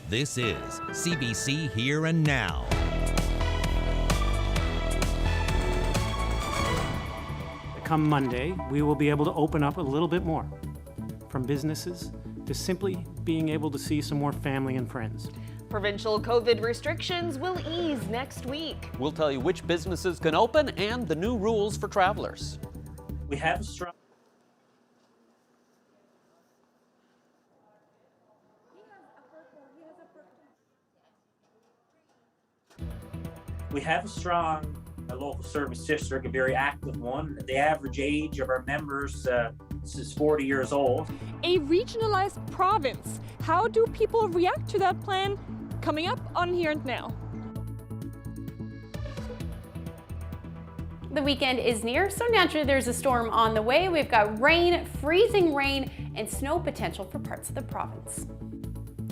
This is CBC Here and Now. Come Monday, we will be able to open up a little bit more, from businesses to simply being able to see some more family and friends. Provincial COVID restrictions will ease next week. We'll tell you which businesses can open and the new rules for travelers. We have a strong local service district, a very active one. The average age of our members is 40 years old. A regionalized province. How do people react to that plan? Coming up on Here and Now. The weekend is near, so naturally there's a storm on the way. We've got rain, freezing rain, and snow potential for parts of the province.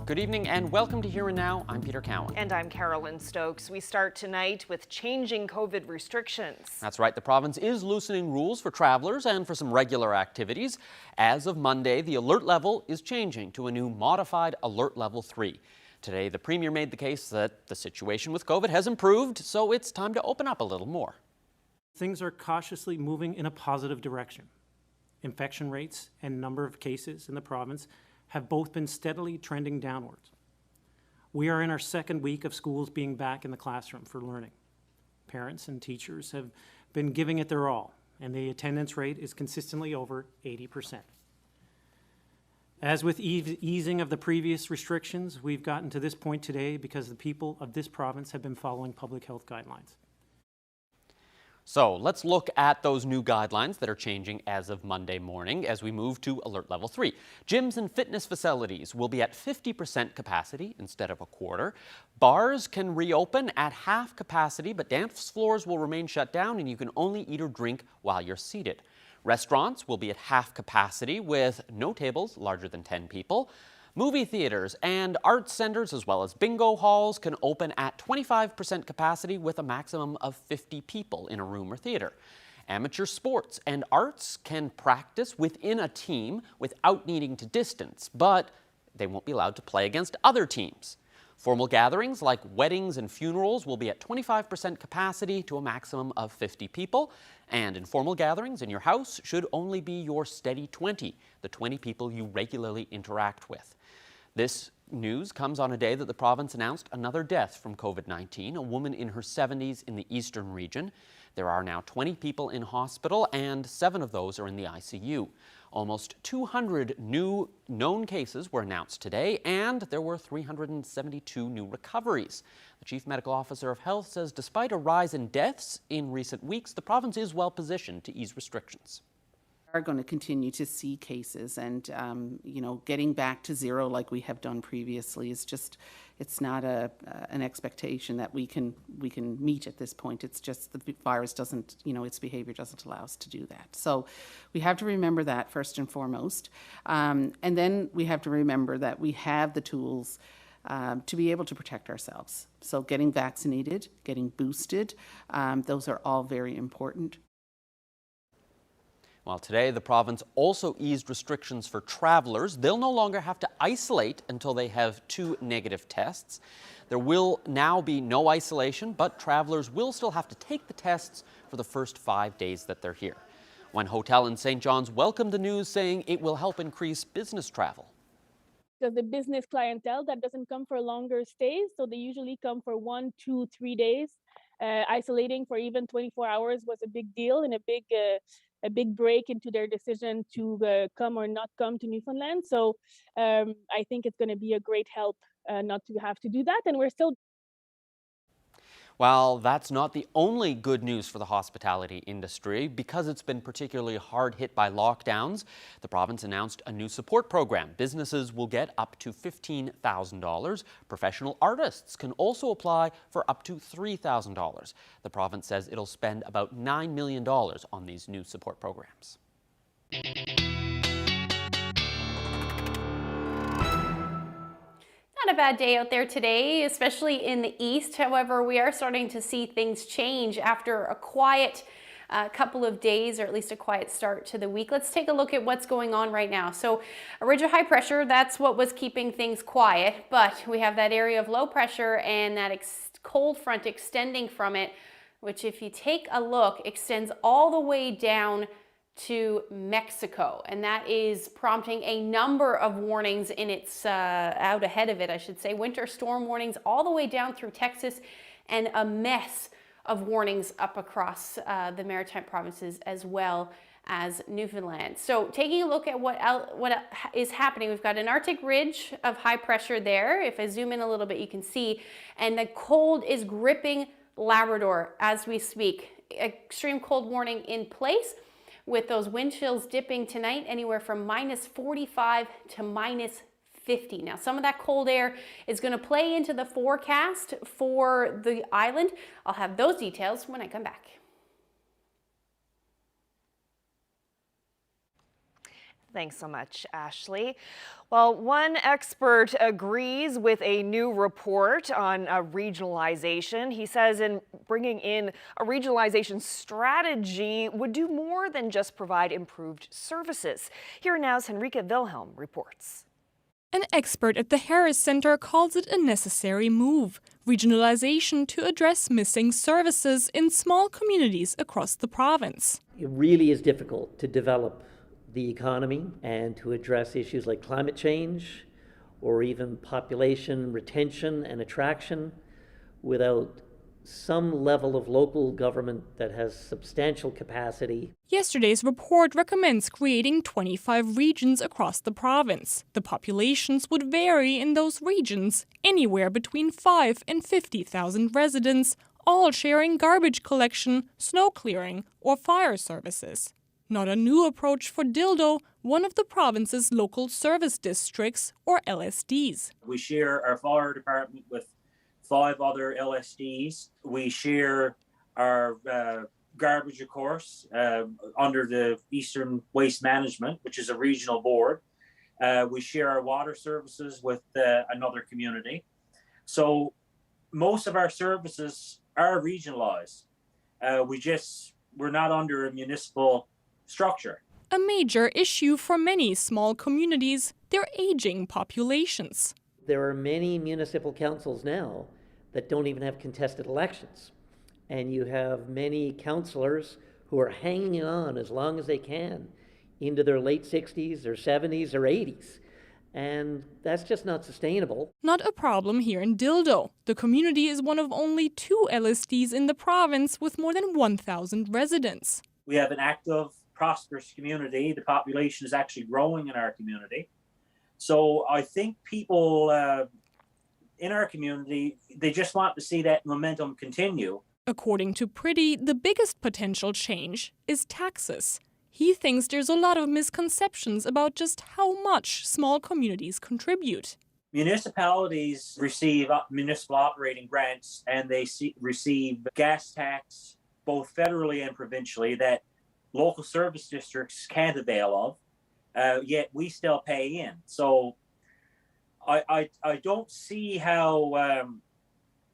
Good evening and welcome to Here and Now. I'm Peter Cowan. And I'm Carolyn Stokes. We start tonight with changing COVID restrictions. That's right. The province is loosening rules for travelers and for some regular activities. As of Monday, the alert level is changing to a new modified alert level 3. Today, the Premier made the case that the situation with COVID has improved, so it's time to open up a little more. Things are cautiously moving in a positive direction. Infection rates and number of cases in the province have both been steadily trending downwards. We are in our second week of schools being back in the classroom for learning. Parents and teachers have been giving it their all, and the attendance rate is consistently over 80%. As with easing of the previous restrictions, we've gotten to this point today because the people of this province have been following public health guidelines. So let's look at those new guidelines that are changing as of Monday morning as we move to alert level 3. Gyms and fitness facilities will be at 50% capacity instead of a quarter. Bars can reopen at half capacity, but dance floors will remain shut down and you can only eat or drink while you're seated. Restaurants will be at half capacity with no tables larger than 10 people. Movie theaters and arts centers, as well as bingo halls, can open at 25% capacity with a maximum of 50 people in a room or theater. Amateur sports and arts can practice within a team without needing to distance, but they won't be allowed to play against other teams. Formal gatherings like weddings and funerals will be at 25% capacity to a maximum of 50 people. And informal gatherings in your house should only be your steady 20, the 20 people you regularly interact with. This news comes on a day that the province announced another death from COVID-19, a woman in her 70s in the eastern region. There are now 20 people in hospital and 7 of those are in the ICU. Almost 200 new known cases were announced today, and there were 372 new recoveries. The Chief Medical Officer of Health says despite a rise in deaths in recent weeks, the province is well positioned to ease restrictions. Are going to continue to see cases, and getting back to zero like we have done previously is just, it's not an expectation that we can meet at this point. It's just the virus doesn't, its behavior doesn't allow us to do that. So we have to remember that first and foremost, and then we have to remember that we have the tools to be able to protect ourselves. So getting vaccinated, getting boosted, those are all very important. Well, today the province also eased restrictions for travelers. They'll no longer have to isolate until they have 2 negative tests. There will now be no isolation, but travelers will still have to take the tests for the first 5 days that they're here. One hotel in St. John's welcomed the news, saying it will help increase business travel. Because the business clientele that doesn't come for longer stays, so they usually come for 1, 2, 3 days. Isolating for even 24 hours was a big deal and a big break into their decision to come or not come to Newfoundland. So I think it's going to be a great help not to have to do that. And we're still. Well, that's not the only good news for the hospitality industry. Because it's been particularly hard hit by lockdowns, the province announced a new support program. Businesses will get up to $15,000. Professional artists can also apply for up to $3,000. The province says it'll spend about $9 million on these new support programs. Not a bad day out there today, especially in the east. However, we are starting to see things change after a quiet couple of days, or at least a quiet start to the week. Let's take a look at what's going on right now. So a ridge of high pressure, that's what was keeping things quiet, but we have that area of low pressure and that cold front extending from it, which if you take a look, extends all the way down to Mexico, and that is prompting a number of warnings in its out ahead of it, I should say. Winter storm warnings all the way down through Texas, and a mess of warnings up across the maritime provinces as well as Newfoundland. So taking a look at what is happening, we've got an Arctic ridge of high pressure there. If I zoom in a little bit, you can see, and the cold is gripping Labrador as we speak. Extreme cold warning in place, with those wind chills dipping tonight anywhere from -45 to -50. Now, some of that cold air is going to play into the forecast for the island. I'll have those details when I come back. Thanks so much, Ashley. Well, one expert agrees with a new report on regionalization. He says in bringing in a regionalization strategy would do more than just provide improved services. Here now's Henrika Wilhelm reports. An expert at the Harris Center calls it a necessary move, regionalization to address missing services in small communities across the province. It really is difficult to develop the economy and to address issues like climate change or even population retention and attraction without some level of local government that has substantial capacity. Yesterday's report recommends creating 25 regions across the province. The populations would vary in those regions, anywhere between 5 and 50,000 residents, all sharing garbage collection, snow clearing, or fire services. Not a new approach for Dildo, one of the province's local service districts, or LSDs. We share our fire department with 5 other LSDs. We share our garbage, of course, under the Eastern Waste Management, which is a regional board. We share our water services with another community. So most of our services are regionalized. We're not under a municipal structure. A major issue for many small communities, their aging populations. There are many municipal councils now that don't even have contested elections. And you have many councillors who are hanging on as long as they can into their late 60s or 70s or 80s. And that's just not sustainable. Not a problem here in Dildo. The community is one of only 2 LSDs in the province with more than 1,000 residents. We have an active, prosperous community. The population is actually growing in our community. So I think people in our community, they just want to see that momentum continue. According to Pretty, the biggest potential change is taxes. He thinks there's a lot of misconceptions about just how much small communities contribute. Municipalities receive municipal operating grants, and they receive gas tax, both federally and provincially, that local service districts can't avail of, yet we still pay in. So I don't see how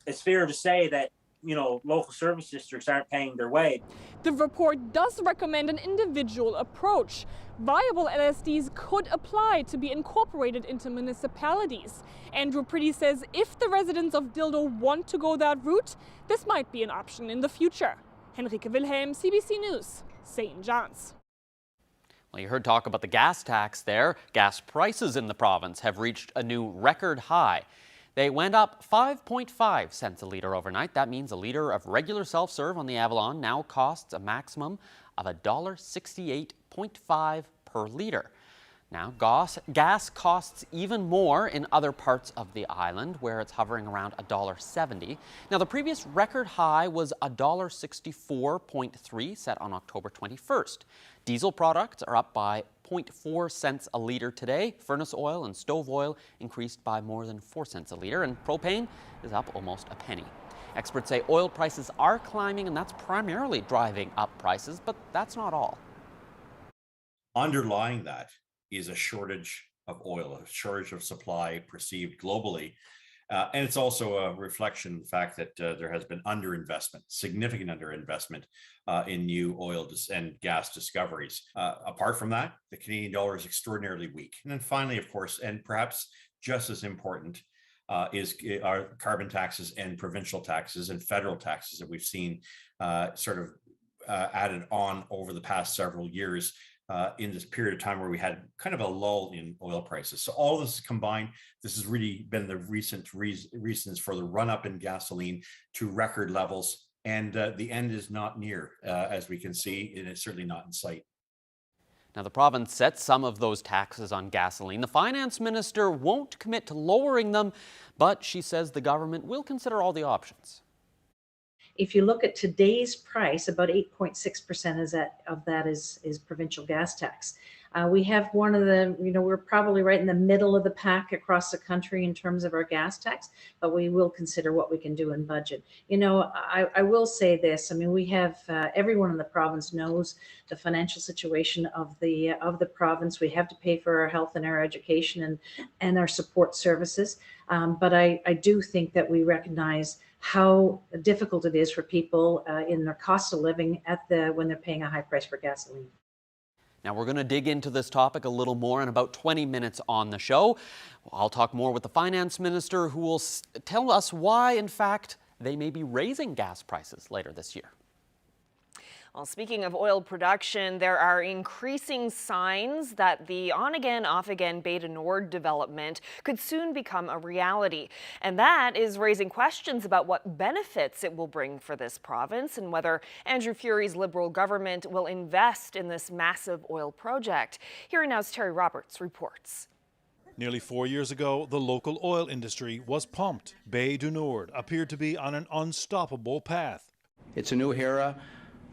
it's fair to say that, local service districts aren't paying their way. The report does recommend an individual approach. Viable LSDs could apply to be incorporated into municipalities. Andrew Pretty says if the residents of Dildo want to go that route, this might be an option in the future. Henrika Wilhelm, CBC News, St. John's. Well, you heard talk about the gas tax there. Gas prices in the province have reached a new record high. They went up 5.5 cents a litre overnight. That means a litre of regular self-serve on the Avalon now costs a maximum of $1.68.5 per litre. Now, gas costs even more in other parts of the island, where it's hovering around $1.70. Now, the previous record high was $1.64.3 set on October 21st. Diesel products are up by 0.4 cents a litre today. Furnace oil and stove oil increased by more than 4 cents a litre, and propane is up almost a penny. Experts say oil prices are climbing, and that's primarily driving up prices, but that's not all. Underlying that is a shortage of oil, a shortage of supply perceived globally. And it's also a reflection of the fact that there has been underinvestment, significant underinvestment in new oil and gas discoveries. Apart from that, the Canadian dollar is extraordinarily weak. And then finally, of course, and perhaps just as important, is our carbon taxes and provincial taxes and federal taxes that we've seen added on over the past several years in this period of time where we had kind of a lull in oil prices. So all this combined, this has really been the recent reasons for the run up in gasoline to record levels. And the end is not near, as we can see, and it's certainly not in sight. Now, the province sets some of those taxes on gasoline. The finance minister won't commit to lowering them, but she says the government will consider all the options. If you look at today's price, about 8.6% of that is provincial gas tax. We have one of the, we're probably right in the middle of the pack across the country in terms of our gas tax, but we will consider what we can do in budget. I will say this, we have, everyone in the province knows the financial situation of the province. We have to pay for our health and our education and our support services. But I do think that we recognize how difficult it is for people in their cost of living when they're paying a high price for gasoline. Now, we're going to dig into this topic a little more in about 20 minutes on the show. I'll talk more with the finance minister, who will tell us why, in fact, they may be raising gas prices later this year. Well, speaking of oil production, there are increasing signs that the on-again, off-again Bay-du-Nord development could soon become a reality. And that is raising questions about what benefits it will bring for this province and whether Andrew Furey's Liberal government will invest in this massive oil project. Here now's Terry Roberts reports. Nearly 4 years ago, the local oil industry was pumped. Bay-du-Nord appeared to be on an unstoppable path. It's a new era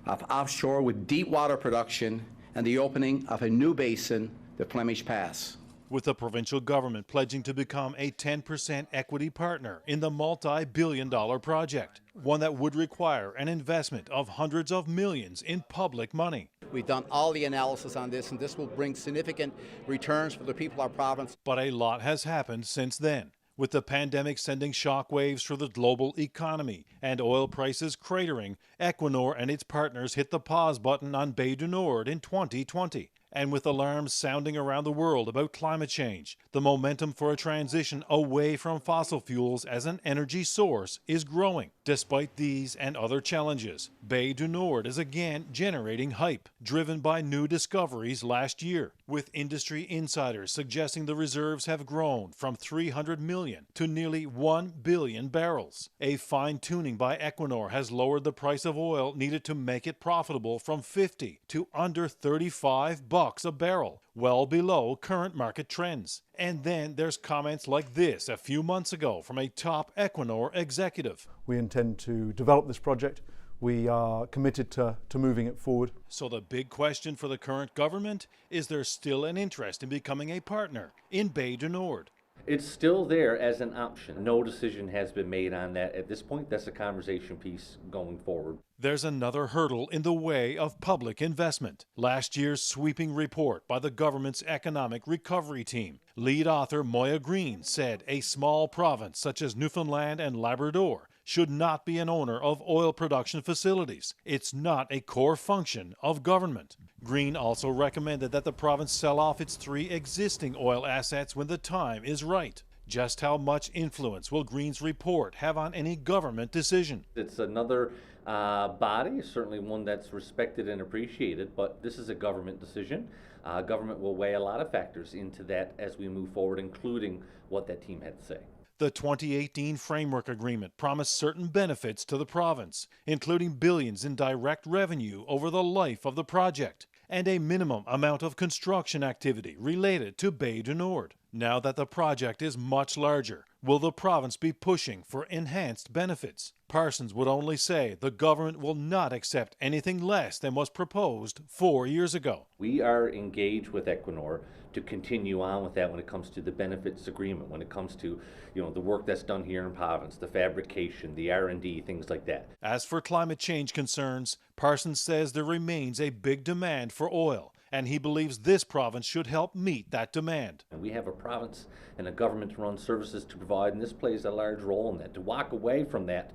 of offshore with deep water production and the opening of a new basin, the Flemish Pass. With the provincial government pledging to become a 10% equity partner in the multi-billion-dollar project, one that would require an investment of hundreds of millions in public money. We've done all the analysis on this, and this will bring significant returns for the people of our province. But a lot has happened since then, with the pandemic sending shockwaves through the global economy and oil prices cratering. Equinor and its partners hit the pause button on Bay-du-Nord in 2020. And with alarms sounding around the world about climate change, the momentum for a transition away from fossil fuels as an energy source is growing. Despite these and other challenges, Bay-du-Nord is again generating hype, driven by new discoveries last year, with industry insiders suggesting the reserves have grown from 300 million to nearly 1 billion barrels. A fine-tuning by Equinor has lowered the price of oil needed to make it profitable from 50 to under 35 bucks a barrel, well below current market trends. And then there's comments like this a few months ago from a top Equinor executive. We intend to develop this project. We are committed to moving it forward. So the big question for the current government, is there still an interest in becoming a partner in Bay-du-Nord? It's still there as an option. No decision has been made on that at this point. That's a conversation piece going forward. There's another hurdle in the way of public investment. Last year's sweeping report by the government's economic recovery team, lead author Moya Green said a small province such as Newfoundland and Labrador should not be an owner of oil production facilities. It's not a core function of government. Green also recommended that the province sell off its 3 existing oil assets when the time is right. Just how much influence will Green's report have on any government decision? It's another body, certainly one that's respected and appreciated, but this is a government decision. Government will weigh a lot of factors into that as we move forward, including what that team had to say. The 2018 Framework Agreement promised certain benefits to the province, including billions in direct revenue over the life of the project, and a minimum amount of construction activity related to Bay-du-Nord. Now that the project is much larger, will the province be pushing for enhanced benefits? Parsons would only say the government will not accept anything less than was proposed 4 years ago. We are engaged with Equinor to continue on with that when it comes to the benefits agreement, when it comes to the work that's done here in province, the fabrication, the R&D, things like that. As for climate change concerns, Parsons says there remains a big demand for oil and he believes this province should help meet that demand. And we have a province and a government-run services to provide, and this plays a large role in that. To walk away from that,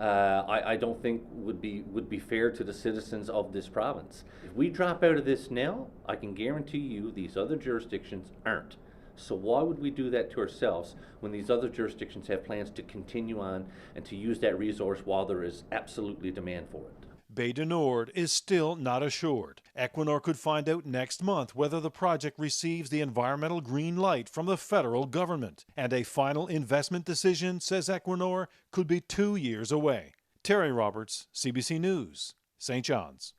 I don't think would be fair to the citizens of this province. If we drop out of this now, I can guarantee you these other jurisdictions aren't. So why would we do that to ourselves when these other jurisdictions have plans to continue on and to use that resource while there is absolutely demand for it? Bay du Nord is still not assured. Equinor could find out next month whether the project receives the environmental green light from the federal government. And a final investment decision, says Equinor, could be 2 years away. Terry Roberts, CBC News, St. John's.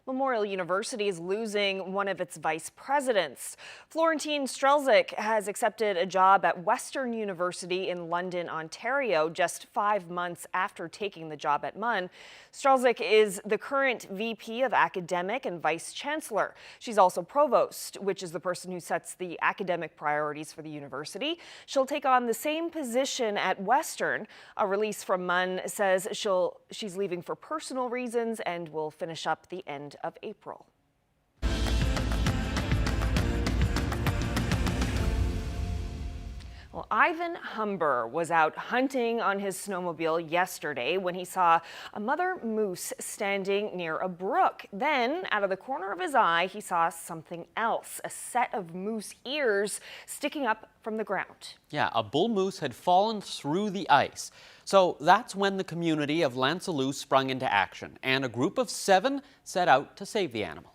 Memorial University is losing one of its vice presidents. Florentine Strelzik has accepted a job at Western University in London, Ontario, just 5 months after taking the job at MUN. Strelzik is the current VP of Academic and Vice Chancellor. She's also Provost, which is the person who sets the academic priorities for the university. She'll take on the same position at Western. A release from MUN says she's leaving for personal reasons and will finish up the end of April. Well, Ivan Humber was out hunting on his snowmobile yesterday when he saw a mother moose standing near a brook. Then, out of the corner of his eye, he saw something else, a set of moose ears sticking up from the ground. Yeah, a bull moose had fallen through the ice. So that's when the community of Lansalou sprung into action, and a group of 7 set out to save the animal.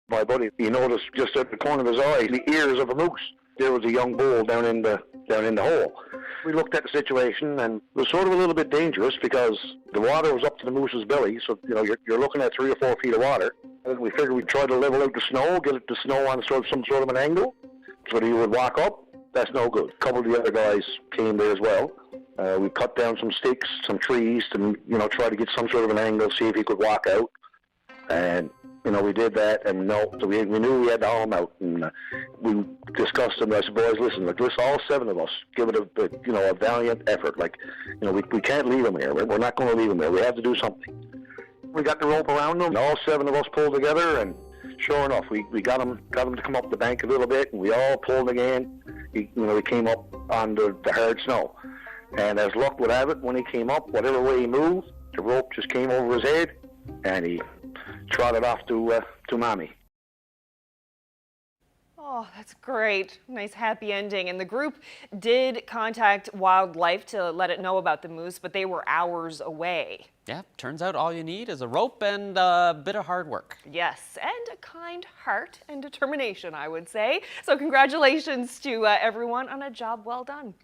My buddy, he noticed just at the corner of his eye the ears of a moose. There was a young bull down in the hole. We looked at the situation, and it was sort of a little bit dangerous because the water was up to the moose's belly, so you're looking at 3 or 4 feet of water. And we figured we'd try to level out the snow, get it to snow on some sort of an angle, so that he would walk up. That's no good. A couple of the other guys came there as well. We cut down some sticks, some trees, to try to get some sort of an angle, see if he could walk out. And we did that, and no, so we knew we had to haul him out, and we discussed him. I said, boys, listen, let's all 7 of us give it a valiant effort. We can't leave him here. We're not going to leave him there. We have to do something. We got the rope around him, and all 7 of us pulled together, and sure enough, we got him to come up the bank a little bit, and we all pulled again. He came up on the hard snow, and as luck would have it, when he came up, whatever way he moved, the rope just came over his head, and he trotted off to mommy. Oh, that's great. Nice happy ending. And the group did contact wildlife to let it know about the moose, but they were hours away. Yeah, turns out all you need is a rope and a bit of hard work. Yes, and a kind heart and determination, I would say. So congratulations to everyone on a job well done.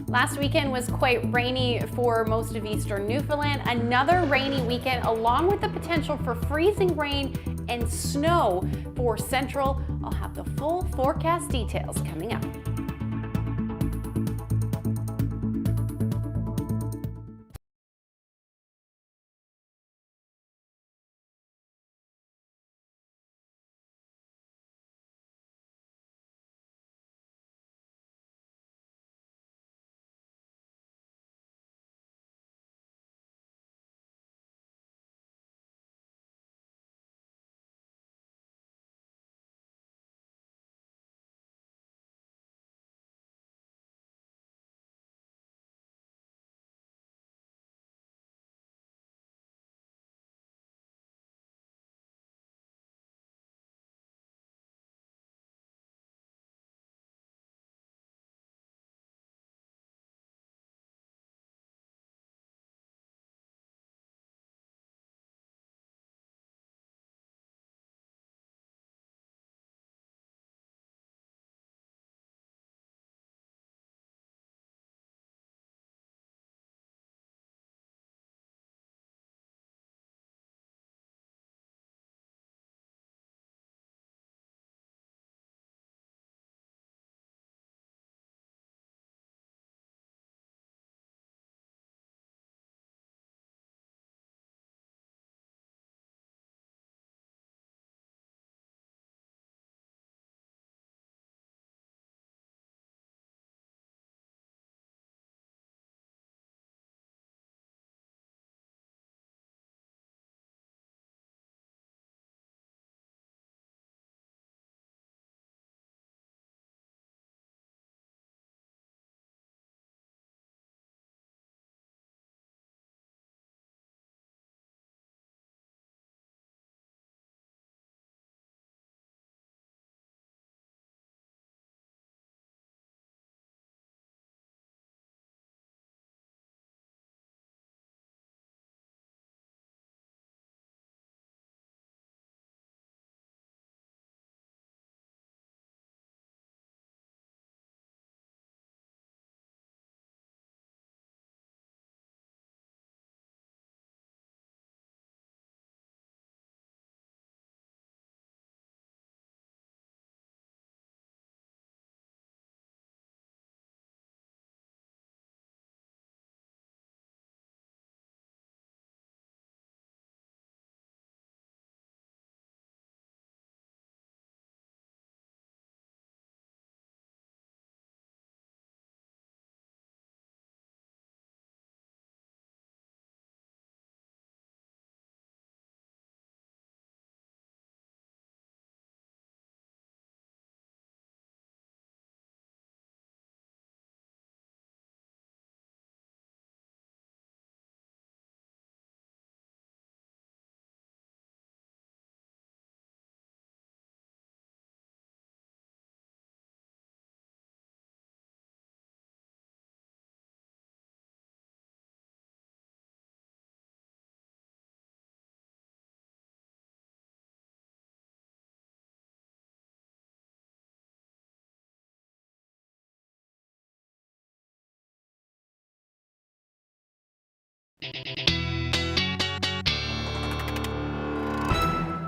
Last weekend was quite rainy for most of eastern Newfoundland. Another rainy weekend, along with the potential for freezing rain and snow for central. I'll have the full forecast details coming up.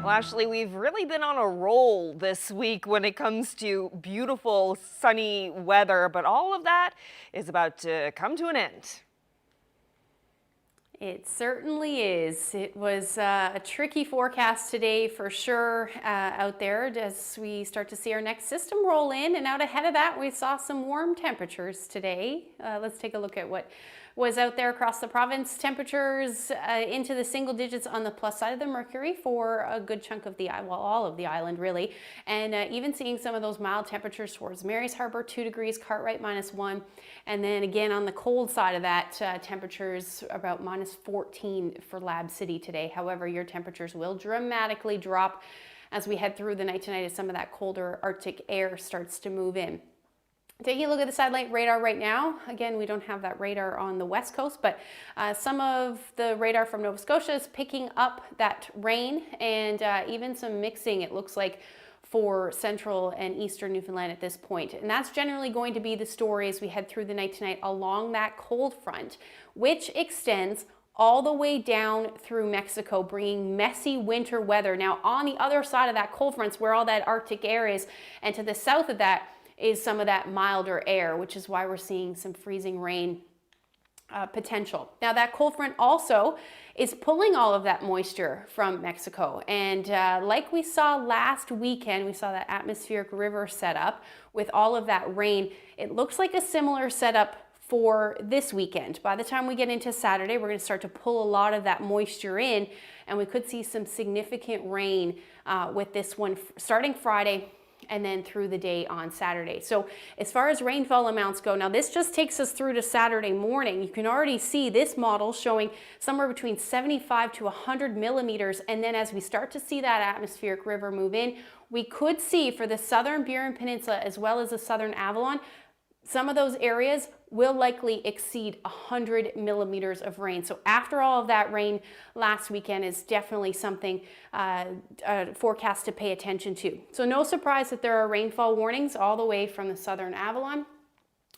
Well, Ashley, we've really been on a roll this week when it comes to beautiful, sunny weather, but all of that is about to come to an end. It certainly is. It was a tricky forecast today for sure out there as we start to see our next system roll in. And out ahead of that, we saw some warm temperatures today. Let's take a look at what was out there across the province. Temperatures into the single digits on the plus side of the mercury for a good chunk of the island, well, all of the island really. And even seeing some of those mild temperatures towards Mary's Harbour, 2 degrees, Cartwright -1. And then again on the cold side of that, temperatures about -14 for Lab City today. However, your temperatures will dramatically drop as we head through the night tonight as some of that colder Arctic air starts to move in. Taking a look at the satellite radar right now, again, we don't have that radar on the west coast, but some of the radar from Nova Scotia is picking up that rain and even some mixing, it looks like, for central and eastern Newfoundland at this point. And that's generally going to be the story as we head through the night tonight along that cold front, which extends all the way down through Mexico, bringing messy winter weather. Now, on the other side of that cold front's where all that Arctic air is, and to the south of that is some of that milder air, which is why we're seeing some freezing rain potential. Now that cold front also is pulling all of that moisture from Mexico. And like we saw last weekend, we saw that atmospheric river setup with all of that rain. It looks like a similar setup for this weekend. By the time we get into Saturday, we're going to start to pull a lot of that moisture in, and we could see some significant rain with this one starting Friday and then through the day on Saturday. So as far as rainfall amounts go, now this just takes us through to Saturday morning. You can already see this model showing somewhere between 75 to 100 millimeters. And then as we start to see that atmospheric river move in, we could see for the southern Burin Peninsula as well as the southern Avalon, some of those areas will likely exceed 100 millimeters of rain. So after all of that rain last weekend is definitely something forecast to pay attention to. So no surprise that there are rainfall warnings all the way from the southern Avalon,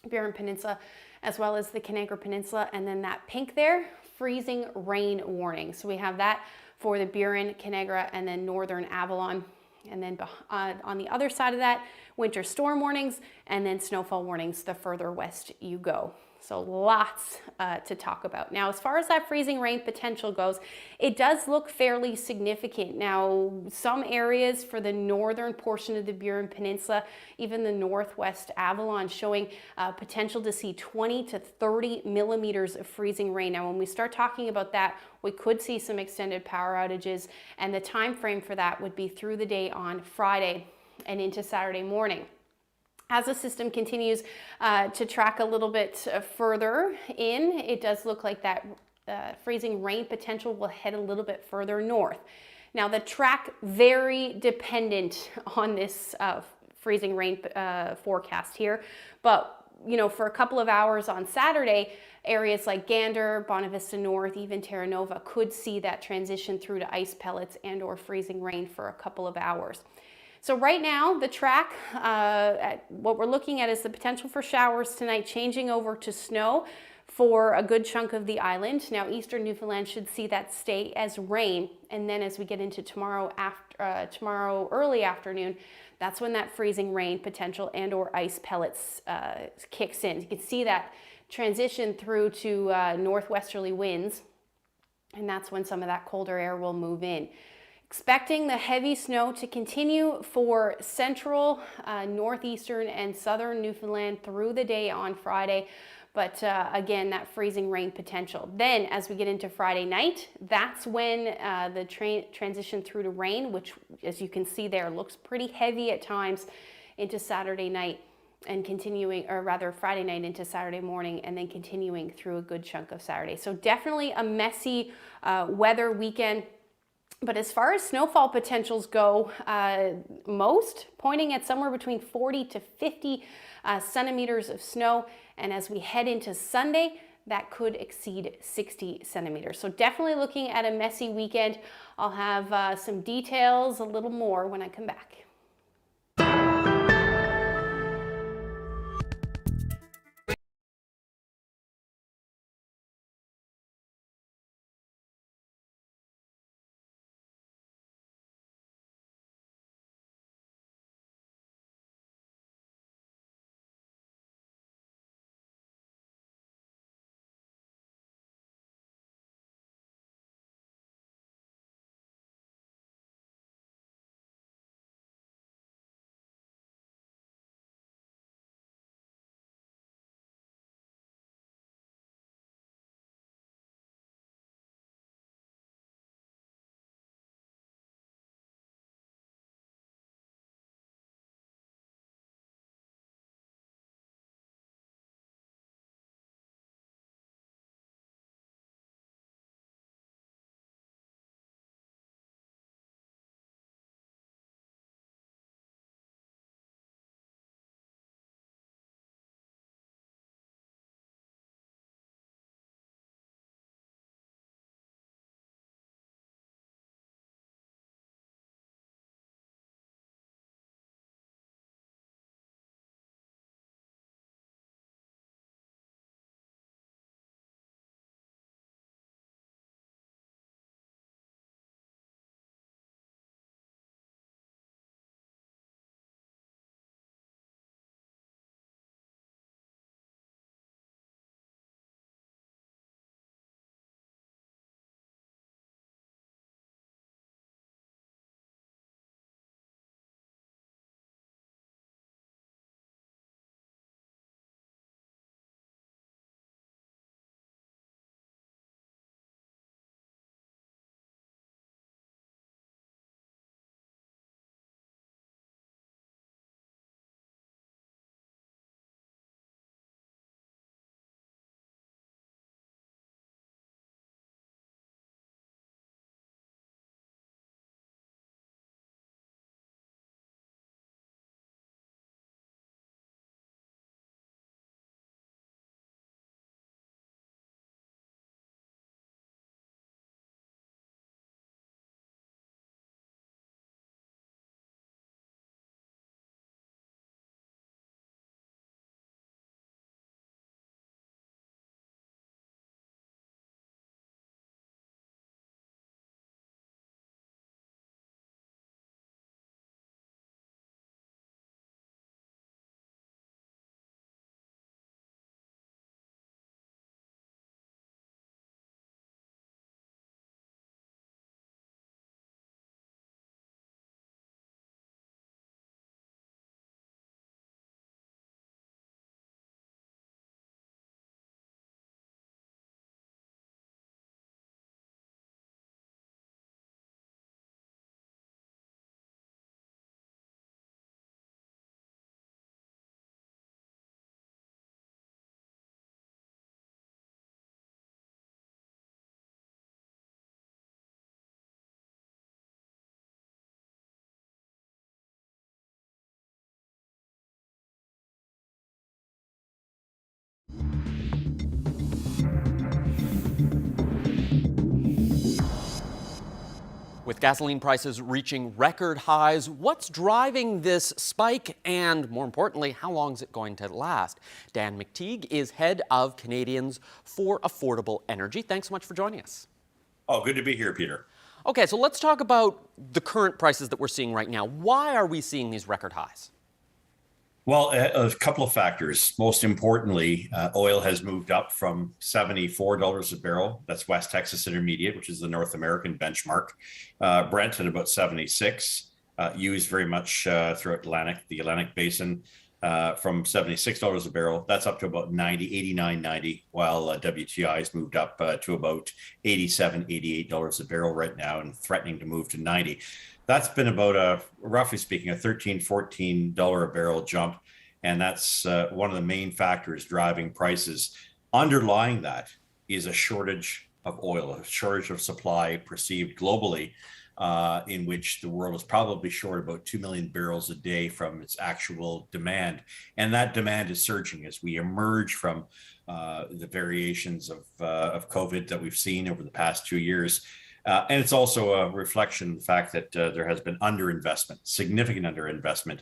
Burin Peninsula, as well as the Canagra Peninsula. And then that pink there, freezing rain warning. So we have that for the Burin, Canagra, and then northern Avalon. And then on the other side of that, winter storm warnings and then snowfall warnings the further west you go. So lots to talk about. Now, as far as that freezing rain potential goes, it does look fairly significant. Now, some areas for the northern portion of the Burin Peninsula, even the northwest Avalon, showing potential to see 20 to 30 millimeters of freezing rain. Now, when we start talking about that, we could see some extended power outages, and the time frame for that would be through the day on Friday and into Saturday morning. As the system continues to track a little bit further in, it does look like that freezing rain potential will head a little bit further north. Now the track very dependent on this freezing rain forecast here, but you know, for a couple of hours on Saturday, areas like Gander, Bonavista North, even Terra Nova could see that transition through to ice pellets and or freezing rain for a couple of hours. So right now, the track, what we're looking at is the potential for showers tonight, changing over to snow for a good chunk of the island. Now, eastern Newfoundland should see that stay as rain. And then as we get into tomorrow early afternoon, that's when that freezing rain potential and or ice pellets kicks in. You can see that transition through to northwesterly winds. And that's when some of that colder air will move in. Expecting the heavy snow to continue for central, northeastern, and southern Newfoundland through the day on Friday. But again, that freezing rain potential. Then as we get into Friday night, that's when the transition through to rain, which as you can see there, looks pretty heavy at times, into Saturday night and continuing, or rather Friday night into Saturday morning, and then continuing through a good chunk of Saturday. So definitely a messy weather weekend. But as far as snowfall potentials go, most pointing at somewhere between 40 to 50 centimeters of snow. And as we head into Sunday, that could exceed 60 centimeters. So definitely looking at a messy weekend. I'll have some details, a little more when I come back. With gasoline prices reaching record highs, what's driving this spike? And more importantly, how long is it going to last? Dan McTeague is head of Canadians for Affordable Energy. Thanks so much for joining us. Oh, good to be here, Peter. Okay, so let's talk about the current prices that we're seeing right now. Why are we seeing these record highs? Well, a couple of factors. Most importantly, oil has moved up from $74 a barrel. That's West Texas Intermediate, which is the North American benchmark. Brent at about 76, used very much throughout the Atlantic Basin, from $76 a barrel. That's up to about 90, 89.90, while WTI has moved up to about $87, $88 a barrel right now and threatening to move to 90. That's been about roughly speaking, a $13, $14 a barrel jump. And that's one of the main factors driving prices. Underlying that is a shortage of oil, a shortage of supply perceived globally, in which the world is probably short about 2 million barrels a day from its actual demand. And that demand is surging as we emerge from the variations of COVID that we've seen over the past 2 years. And it's also a reflection of the fact that there has been underinvestment, significant underinvestment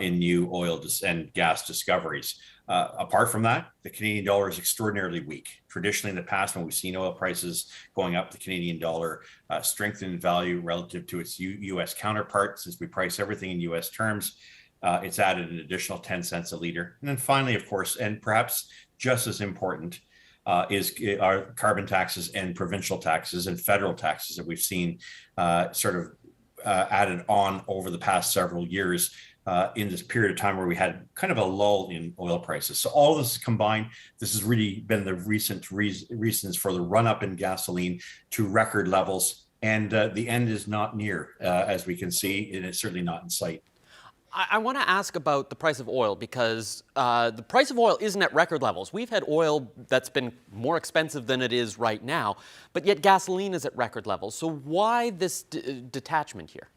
in new oil and gas discoveries. Apart from that, the Canadian dollar is extraordinarily weak. Traditionally, in the past, when we've seen oil prices going up, the Canadian dollar strengthened in value relative to its U.S. counterpart. Since we price everything in U.S. terms, it's added an additional 10 cents a liter. And then finally, of course, and perhaps just as important, is our carbon taxes and provincial taxes and federal taxes that we've seen added on over the past several years in this period of time where we had kind of a lull in oil prices. So all of this combined, this has really been the recent reasons for the run up in gasoline to record levels. And the end is not near, as we can see, and it's certainly not in sight. I want to ask about the price of oil because the price of oil isn't at record levels. We've had oil that's been more expensive than it is right now, but yet gasoline is at record levels. So why this detachment here?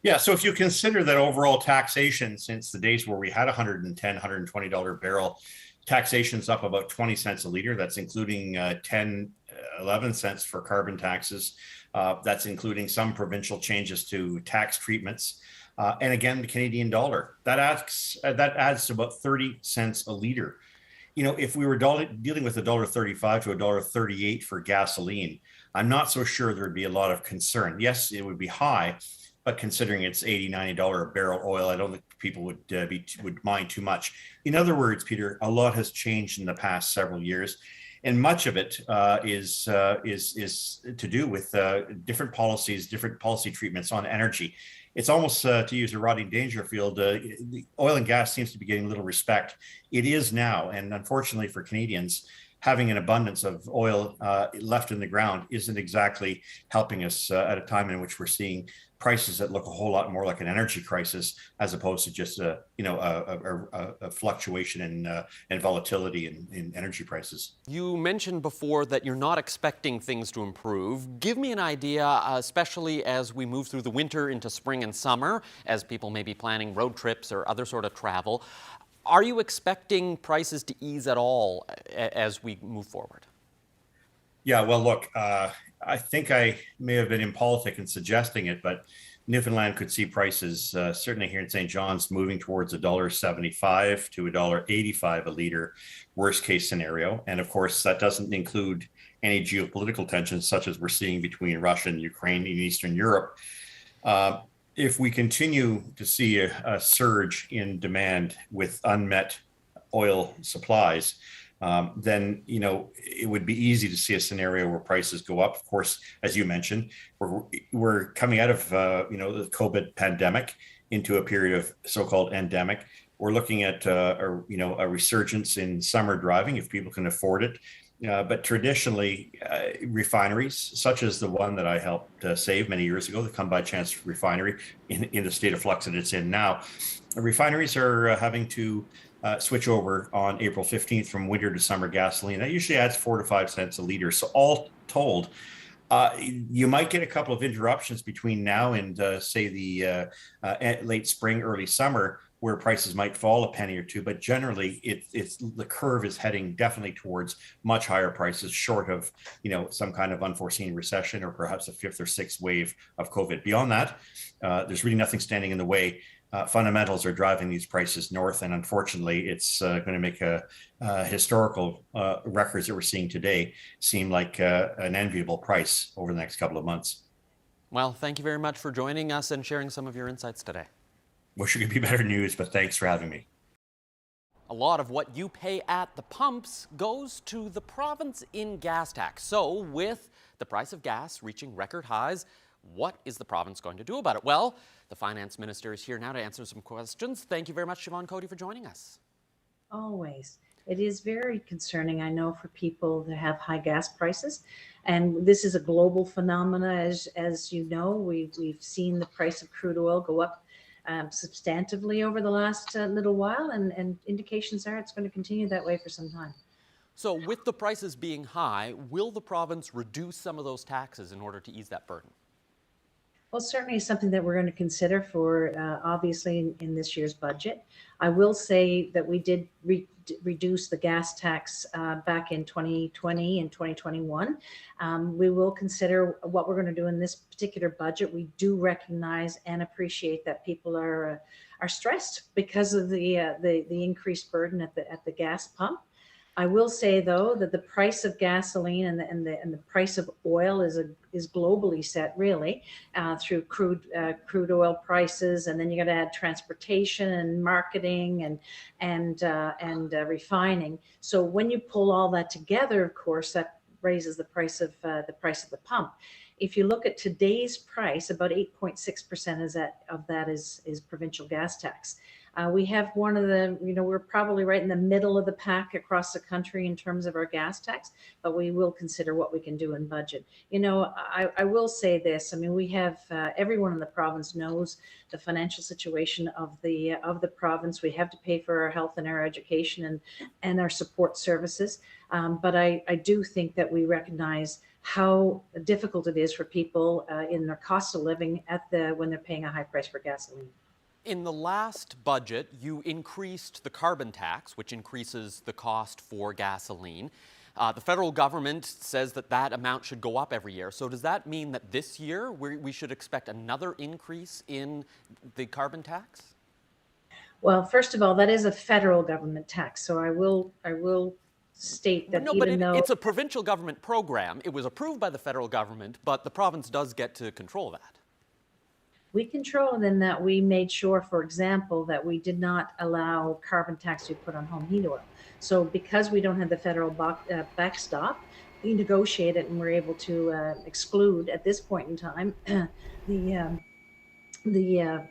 Yeah, so if you consider that overall taxation since the days where we had $110, $120 barrel, taxation's up about 20 cents a liter. That's including 11 cents for carbon taxes. That's including some provincial changes to tax treatments. And again, the Canadian dollar, that adds to about 30 cents a liter. You know, if we were dealing with $1.35 to $1.38 for gasoline, I'm not so sure there'd be a lot of concern. Yes, it would be high, but considering it's $80, $90 a barrel oil, I don't think people would mind too much. In other words, Peter, a lot has changed in the past several years. And much of it is to do with different policies, different policy treatments on energy. It's almost, to use a Rodney Dangerfield, the oil and gas seems to be getting little respect. It is now, and unfortunately for Canadians, having an abundance of oil left in the ground isn't exactly helping us at a time in which we're seeing prices that look a whole lot more like an energy crisis as opposed to just a fluctuation in volatility in energy prices. You mentioned before that you're not expecting things to improve. Give me an idea, especially as we move through the winter into spring and summer, as people may be planning road trips or other sort of travel. Are you expecting prices to ease at all as we move forward? Yeah, well, look, I think I may have been impolitic in suggesting it, but Newfoundland could see prices, certainly here in St. John's, moving towards $1.75 to $1.85 a liter, worst case scenario. And of course, that doesn't include any geopolitical tensions such as we're seeing between Russia and Ukraine and Eastern Europe. If we continue to see a surge in demand with unmet oil supplies, then, you know, it would be easy to see a scenario where prices go up. Of course, as you mentioned, we're coming out of, the COVID pandemic into a period of so-called endemic. We're looking at, a resurgence in summer driving if people can afford it. But traditionally, refineries, such as the one that I helped save many years ago, the Come By Chance refinery in the state of flux that it's in now, refineries are having to switch over on April 15th from winter to summer gasoline. That usually adds 4 to 5 cents a liter. So all told, you might get a couple of interruptions between now and say the late spring, early summer. where prices might fall a penny or two, but generally it's the curve is heading definitely towards much higher prices, short of some kind of unforeseen recession or perhaps a fifth or sixth wave of COVID. Beyond that, there's really nothing standing in the way. Fundamentals are driving these prices north, and unfortunately, it's going to make historical records that we're seeing today seem like an enviable price over the next couple of months. Well, thank you very much for joining us and sharing some of your insights today. Wish it could be better news, but thanks for having me. A lot of what you pay at the pumps goes to the province in gas tax. So with the price of gas reaching record highs, what is the province going to do about it? Well, the finance minister is here now to answer some questions. Thank you very much, Siobhan Cody, for joining us. Always. It is very concerning, I know, for people that have high gas prices. And this is a global phenomena. As you know, we've seen the price of crude oil go up substantively over the last little while, and indications are it's going to continue that way for some time. So with the prices being high, will the province reduce some of those taxes in order to ease that burden? Well, certainly something that we're going to consider for obviously in this year's budget. I will say that we did reduce the gas tax back in 2020 and 2021. We will consider what we're going to do in this particular budget. We do recognize and appreciate that people are stressed because of the increased burden at the gas pump. I will say, though, that the price of gasoline and the price of oil is globally set, really, through crude oil prices, and then you got to add transportation and marketing and refining. So when you pull all that together, of course, that raises the price of the pump. If you look at today's price, about 8.6% of that is provincial gas tax. We have one of the, we're probably right in the middle of the pack across the country in terms of our gas tax, but we will consider what we can do in budget. I will say this, we have, everyone in the province knows the financial situation of the province. We have to pay for our health and our education and our support services. But I do think that we recognize how difficult it is for people in their cost of living when they're paying a high price for gasoline. In the last budget, you increased the carbon tax, which increases the cost for gasoline. The federal government says that amount should go up every year. So does that mean that this year we should expect another increase in the carbon tax? Well, first of all, that is a federal government tax. So I will state that it's a provincial government program. It was approved by the federal government, but the province does get to control that. We control it in that we made sure, for example, that we did not allow carbon tax to be put on home heat oil. So because we don't have the federal backstop, we negotiated and we're able to exclude at this point in time the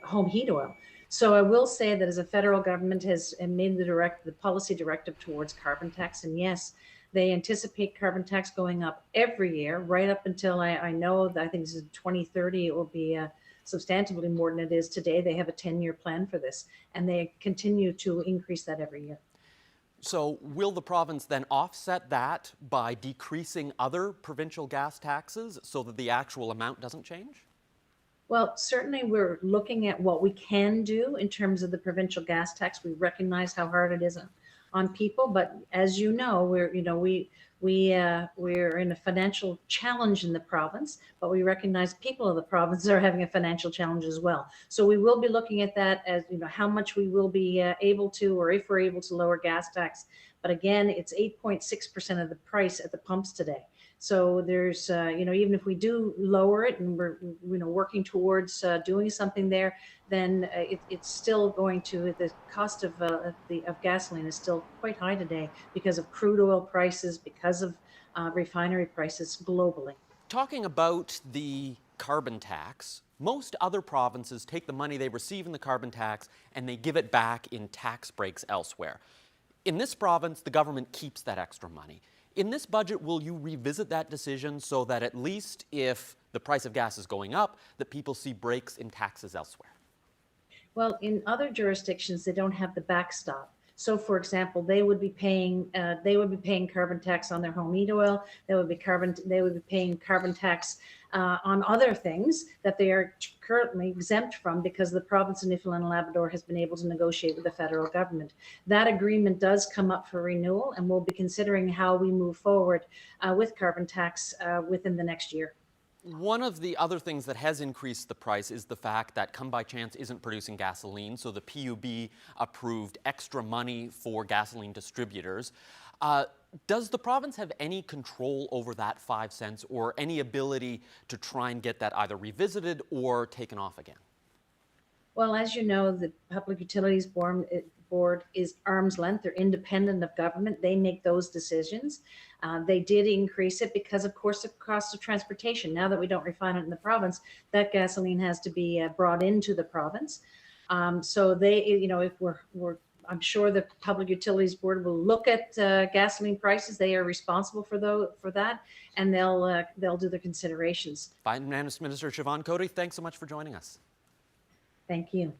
home heat oil. So I will say that as a federal government has made the policy directive towards carbon tax, and yes, they anticipate carbon tax going up every year, right up until I know that I think this is 2030, it will be substantively more than it is today. They have a 10-year plan for this, and they continue to increase that every year. So will the province then offset that by decreasing other provincial gas taxes so that the actual amount doesn't change? Well, certainly we're looking at what we can do in terms of the provincial gas tax. We recognize how hard it is on people, but as you know, we're in a financial challenge in the province, but we recognize people of the province are having a financial challenge as well. So we will be looking at that as how much we will be able to, or if we're able to lower gas tax. But again, it's 8.6% of the price at the pumps today. So there's, even if we do lower it and we're, working towards doing something there, then it's still going to, the cost of gasoline is still quite high today because of crude oil prices, because of refinery prices globally. Talking about the carbon tax, most other provinces take the money they receive in the carbon tax and they give it back in tax breaks elsewhere. In this province, the government keeps that extra money. In this budget, will you revisit that decision so that at least if the price of gas is going up, that people see breaks in taxes elsewhere? Well, in other jurisdictions, they don't have the backstop. So, for example, they would be paying carbon tax on their home heat oil. They would be paying carbon tax on other things that they are currently exempt from because the province of Newfoundland and Labrador has been able to negotiate with the federal government. That agreement does come up for renewal, and we'll be considering how we move forward with carbon tax within the next year. One of the other things that has increased the price is the fact that Come By Chance isn't producing gasoline, so the PUB approved extra money for gasoline distributors. Does the province have any control over that 5 cents or any ability to try and get that either revisited or taken off again? Well, as you know, the Public Utilities Board is arm's length. They're independent of government. They make those decisions. They did increase it because, of course, the cost of transportation. Now that we don't refine it in the province, that gasoline has to be brought into the province. So they, if I'm sure the Public Utilities Board will look at gasoline prices. They are responsible for that, and they'll do their considerations. Finance Minister Siobhan Cody, thanks so much for joining us. Thank you.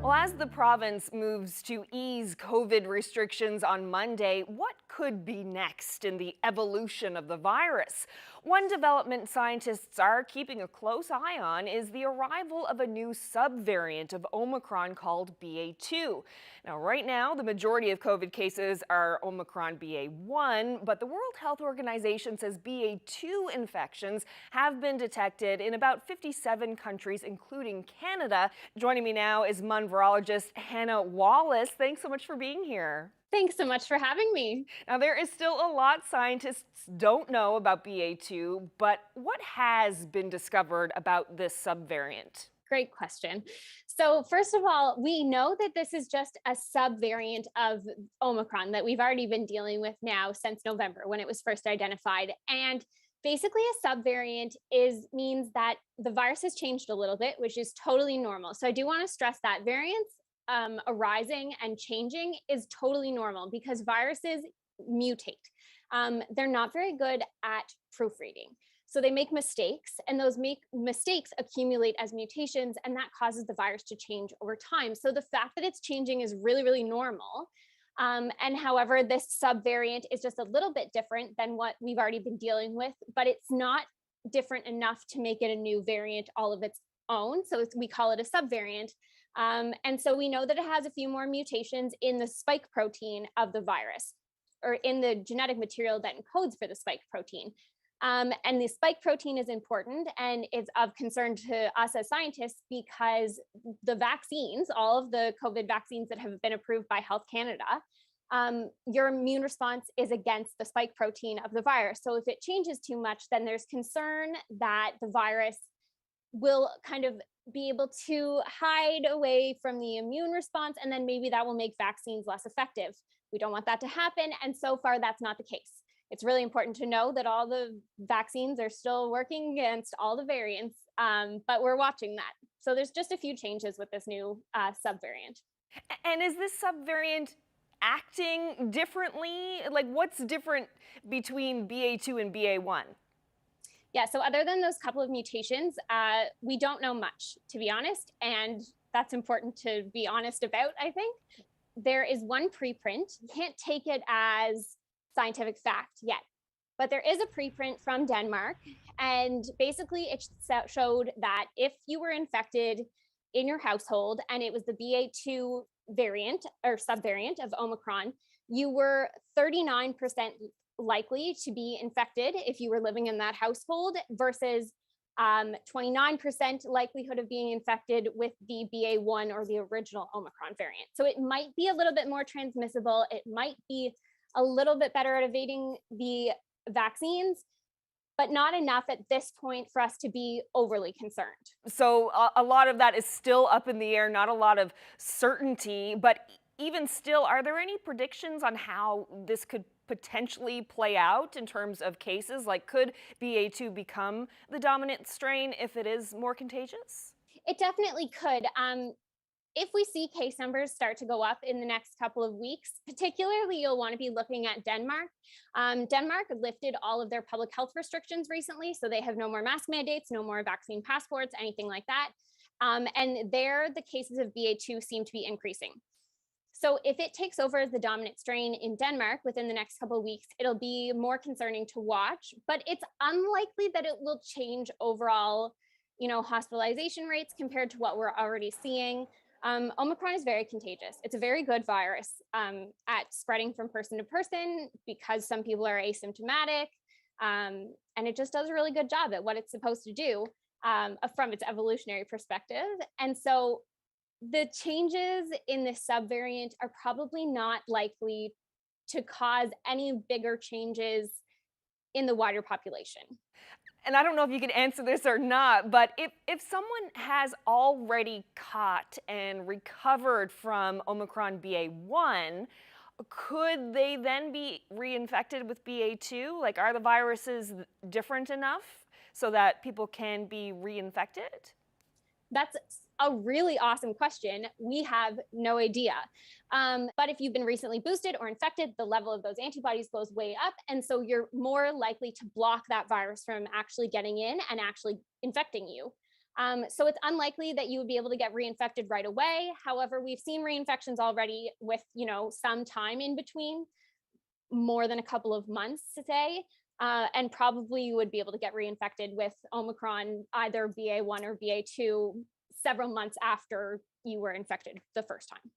Well, as the province moves to ease COVID restrictions on Monday, what could be next in the evolution of the virus. One development scientists are keeping a close eye on is the arrival of a new subvariant of Omicron called BA.2. Now, right now, the majority of COVID cases are Omicron BA.1, but the World Health Organization says BA.2 infections have been detected in about 57 countries, including Canada. Joining me now is MUN virologist Hannah Wallace. Thanks so much for being here. Thanks so much for having me. Now, there is still a lot scientists don't know about BA.2, but what has been discovered about this subvariant? Great question. So first of all, we know that this is just a subvariant of Omicron that we've already been dealing with now since November when it was first identified. And basically a subvariant means that the virus has changed a little bit, which is totally normal. So I do want to stress that variants arising and changing is totally normal because viruses mutate. They're not very good at proofreading. So they make mistakes, and those mistakes accumulate as mutations, and that causes the virus to change over time. So the fact that it's changing is really, really normal. And however, this subvariant is just a little bit different than what we've already been dealing with, but it's not different enough to make it a new variant all of its own. So we call it a subvariant. And so we know that it has a few more mutations in the spike protein of the virus, or in the genetic material that encodes for the spike protein. And the spike protein is important and is of concern to us as scientists because the vaccines, all of the COVID vaccines that have been approved by Health Canada, your immune response is against the spike protein of the virus. So if it changes too much, then there's concern that the virus will kind of be able to hide away from the immune response, and then maybe that will make vaccines less effective. We don't want that to happen, and so far that's not the case. It's really important to know that all the vaccines are still working against all the variants, but we're watching that. So there's just a few changes with this new subvariant. And is this subvariant acting differently? Like, what's different between BA.2 and BA.1? Yeah, so other than those couple of mutations, we don't know much, to be honest, and that's important to be honest about, I think. There is one preprint. You can't take it as scientific fact yet, but there is a preprint from Denmark, and basically it showed that if you were infected in your household and it was the BA.2 variant or subvariant of Omicron, you were 39% likely to be infected if you were living in that household versus 29% likelihood of being infected with the BA.1 or the original Omicron variant. So it might be a little bit more transmissible. It might be a little bit better at evading the vaccines, but not enough at this point for us to be overly concerned. So a lot of that is still up in the air, not a lot of certainty, but even still, are there any predictions on how this could potentially play out in terms of cases? Like, could BA.2 become the dominant strain if it is more contagious? It definitely could. If we see case numbers start to go up in the next couple of weeks, particularly you'll want to be looking at Denmark. Denmark lifted all of their public health restrictions recently, so they have no more mask mandates, no more vaccine passports, anything like that. And there, the cases of BA.2 seem to be increasing. So if it takes over as the dominant strain in Denmark within the next couple of weeks, it'll be more concerning to watch, but it's unlikely that it will change overall, hospitalization rates compared to what we're already seeing. Omicron is very contagious. It's a very good virus at spreading from person to person because some people are asymptomatic, and it just does a really good job at what it's supposed to do from its evolutionary perspective. And so the changes in this subvariant are probably not likely to cause any bigger changes in the wider population. And I don't know if you can answer this or not, but if someone has already caught and recovered from Omicron BA.1, could they then be reinfected with BA.2? Like, are the viruses different enough so that people can be reinfected? That's a really awesome question. We have no idea. But if you've been recently boosted or infected, the level of those antibodies goes way up. And so you're more likely to block that virus from actually getting in and actually infecting you. So it's unlikely that you would be able to get reinfected right away. However, we've seen reinfections already with, some time in between. more than a couple of months to say. And probably you would be able to get reinfected with Omicron, either BA.1 or BA.2, several months after you were infected the first time.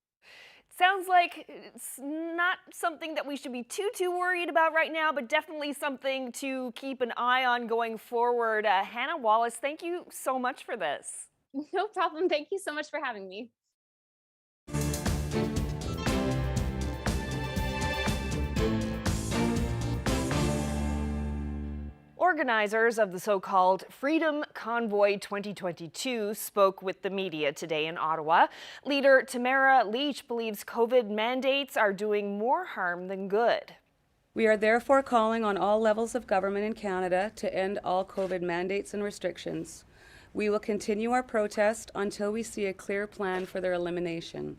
Sounds like it's not something that we should be too worried about right now, but definitely something to keep an eye on going forward. Hannah Wallace, thank you so much for this. No problem. Thank you so much for having me. Organizers of the so-called Freedom Convoy 2022 spoke with the media today in Ottawa. Leader Tamara Leach believes COVID mandates are doing more harm than good. We are therefore calling on all levels of government in Canada to end all COVID mandates and restrictions. We will continue our protest until we see a clear plan for their elimination.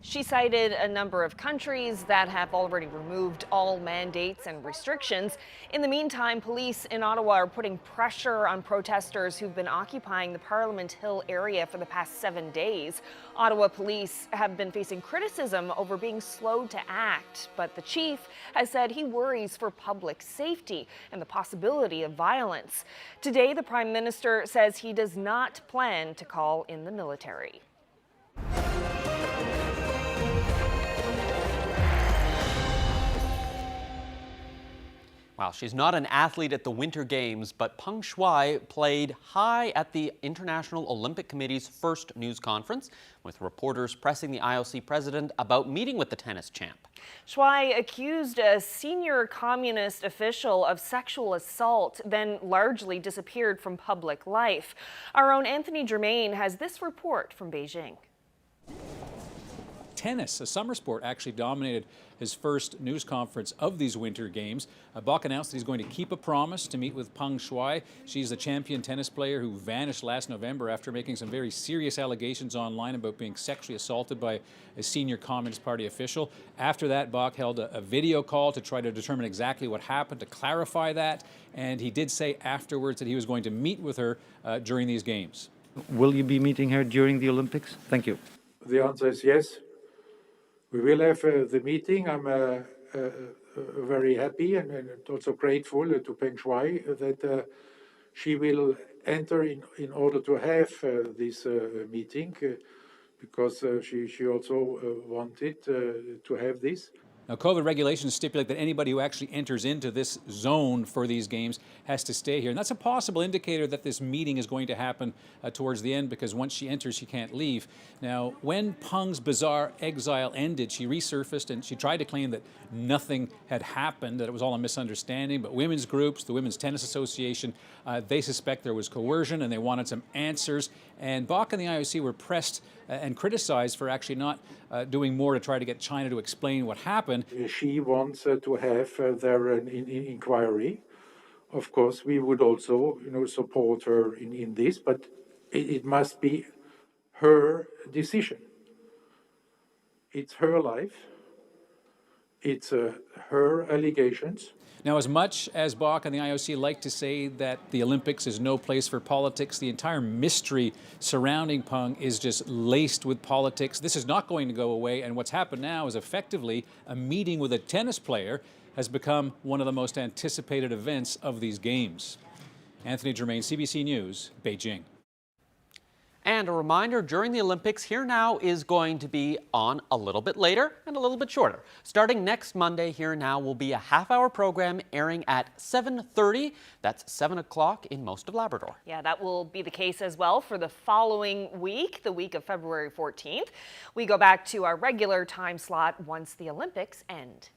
She cited a number of countries that have already removed all mandates and restrictions. In the meantime, police in Ottawa are putting pressure on protesters who've been occupying the Parliament Hill area for the past 7 days. Ottawa police have been facing criticism over being slow to act, but the chief has said he worries for public safety and the possibility of violence. Today, the Prime Minister says he does not plan to call in the military. Well, she's not an athlete at the Winter Games, but Peng Shuai played high at the International Olympic Committee's first news conference, with reporters pressing the IOC president about meeting with the tennis champ. Shuai accused a senior communist official of sexual assault, then largely disappeared from public life. Our own Anthony Germain has this report from Beijing. Tennis, a summer sport, actually dominated his first news conference of these Winter Games. Bach announced that he's going to keep a promise to meet with Peng Shuai. She's the champion tennis player who vanished last November after making some very serious allegations online about being sexually assaulted by a senior Communist Party official. After that, Bach held a video call to try to determine exactly what happened, to clarify that, and he did say afterwards that he was going to meet with her during these games. Will you be meeting her during the Olympics? Thank you. The answer is yes. We will have the meeting. I'm very happy and also grateful to Peng Shuai that she will enter in order to have this meeting because she also wanted to have this. Now, COVID regulations stipulate that anybody who actually enters into this zone for these games has to stay here. And that's a possible indicator that this meeting is going to happen towards the end, because once she enters, she can't leave. Now, when Peng's bizarre exile ended, she resurfaced and she tried to claim that nothing had happened, that it was all a misunderstanding. But women's groups, the Women's Tennis Association, they suspect there was coercion and they wanted some answers. And Bach and the IOC were pressed and criticized for actually not doing more to try to get China to explain what happened. She wants to have their inquiry. Of course, we would also, support her in this, but it must be her decision. It's her life. It's her allegations. Now, as much as Bach and the IOC like to say that the Olympics is no place for politics, the entire mystery surrounding Peng is just laced with politics. This is not going to go away, and what's happened now is effectively a meeting with a tennis player has become one of the most anticipated events of these games. Anthony Germain, CBC News, Beijing. And a reminder, during the Olympics, Here Now is going to be on a little bit later and a little bit shorter. Starting next Monday, Here Now will be a half-hour program airing at 7:30. That's 7 o'clock in most of Labrador. Yeah, that will be the case as well for the following week, the week of February 14th. We go back to our regular time slot once the Olympics end.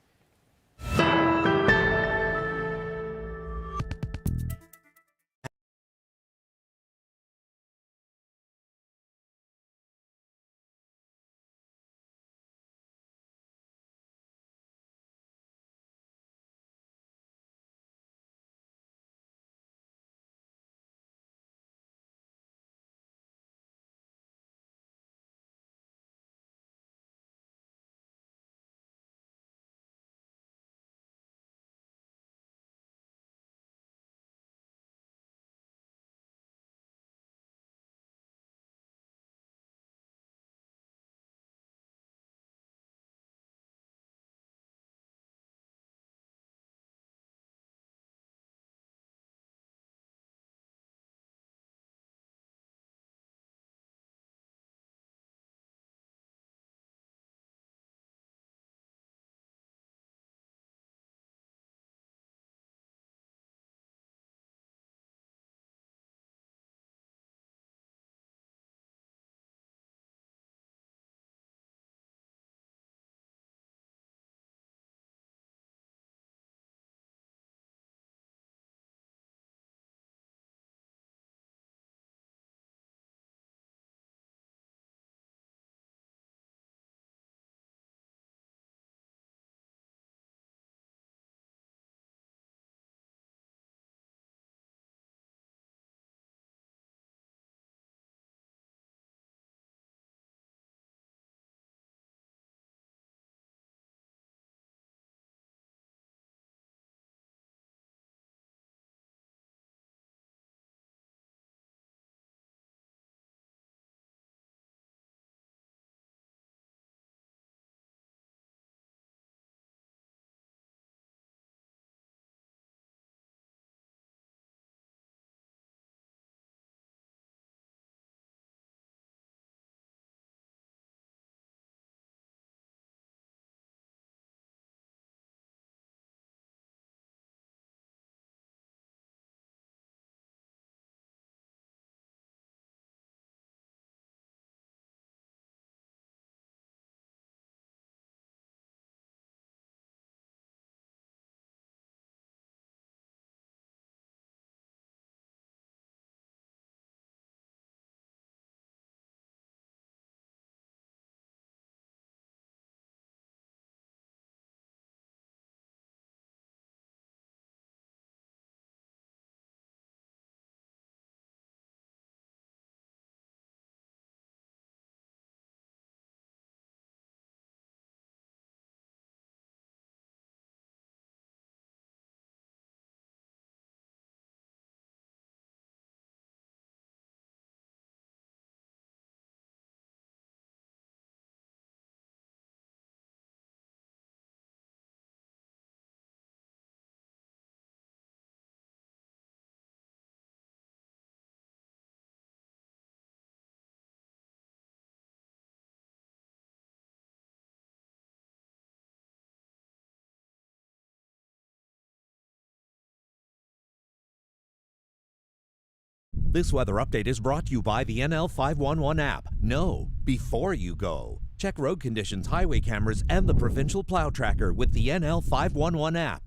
This weather update is brought to you by the NL 511 app. Know before you go. Check road conditions, highway cameras, and the provincial plow tracker with the NL 511 app.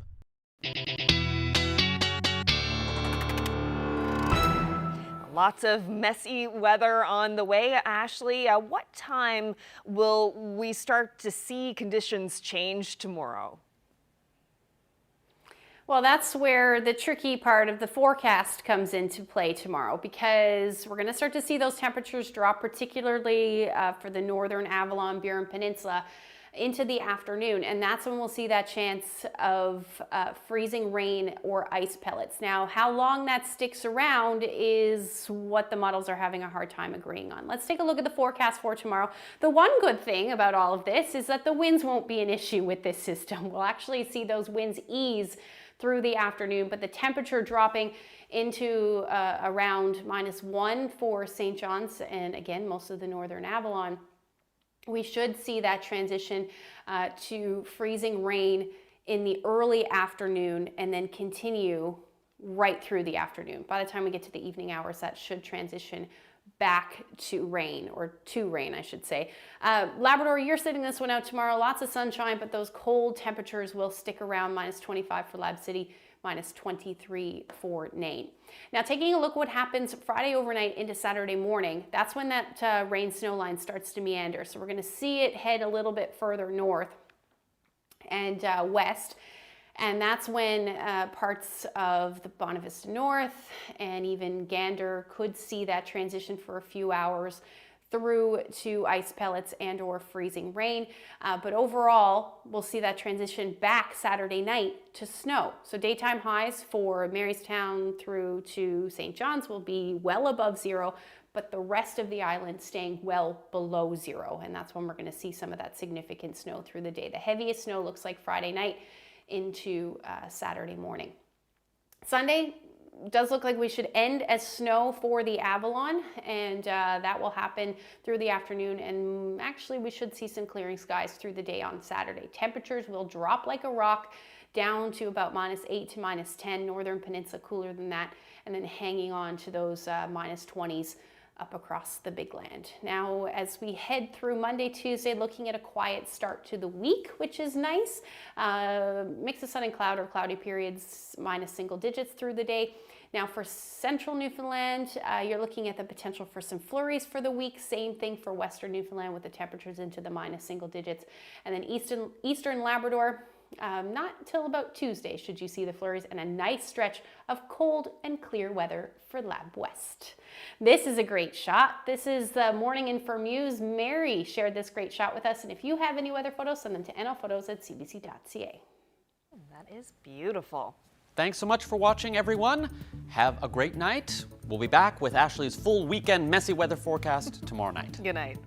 Lots of messy weather on the way. Ashley, what time will we start to see conditions change tomorrow? Well, that's where the tricky part of the forecast comes into play tomorrow, because we're going to start to see those temperatures drop, particularly for the northern Avalon, Burin Peninsula, into the afternoon. And that's when we'll see that chance of freezing rain or ice pellets. Now, how long that sticks around is what the models are having a hard time agreeing on. Let's take a look at the forecast for tomorrow. The one good thing about all of this is that the winds won't be an issue with this system. We'll actually see those winds ease through the afternoon, but the temperature dropping into around -1 for St. John's and again most of the northern Avalon. We should see that transition to freezing rain in the early afternoon and then continue right through the afternoon. By the time we get to the evening hours, that should transition back to rain, or to rain, I should say. Labrador, you're sitting this one out tomorrow. Lots of sunshine, but those cold temperatures will stick around. -25 for Lab City, -23 for Nain. Now, taking a look what happens Friday overnight into Saturday morning, that's when that rain-snow line starts to meander. So we're going to see it head a little bit further north and west. And that's when parts of the Bonavista North and even Gander could see that transition for a few hours through to ice pellets and or freezing rain. But overall, we'll see that transition back Saturday night to snow. So daytime highs for Marystown through to St. John's will be well above 0, but the rest of the island staying well below 0. And that's when we're going to see some of that significant snow through the day. The heaviest snow looks like Friday night into Saturday morning. Sunday does look like we should end as snow for the Avalon, and that will happen through the afternoon, and actually we should see some clearing skies through the day on Saturday. Temperatures will drop like a rock down to about -8 to -10, northern peninsula cooler than that, and then hanging on to those -20s up across the big land. Now, as we head through Monday, Tuesday, looking at a quiet start to the week, which is nice. Mix of sun and cloud or cloudy periods, -single digits through the day. Now, for central Newfoundland, you're looking at the potential for some flurries for the week. Same thing for western Newfoundland with the temperatures into the -single digits. And then eastern Labrador, not until about Tuesday should you see the flurries, and a nice stretch of cold and clear weather for Lab West. This is a great shot. This is the Morning Info News. Mary shared this great shot with us, and if you have any weather photos, send them to nlphotos@cbc.ca. That is beautiful. Thanks so much for watching, everyone. Have a great night. We'll be back with Ashley's full weekend messy weather forecast tomorrow night. Good night.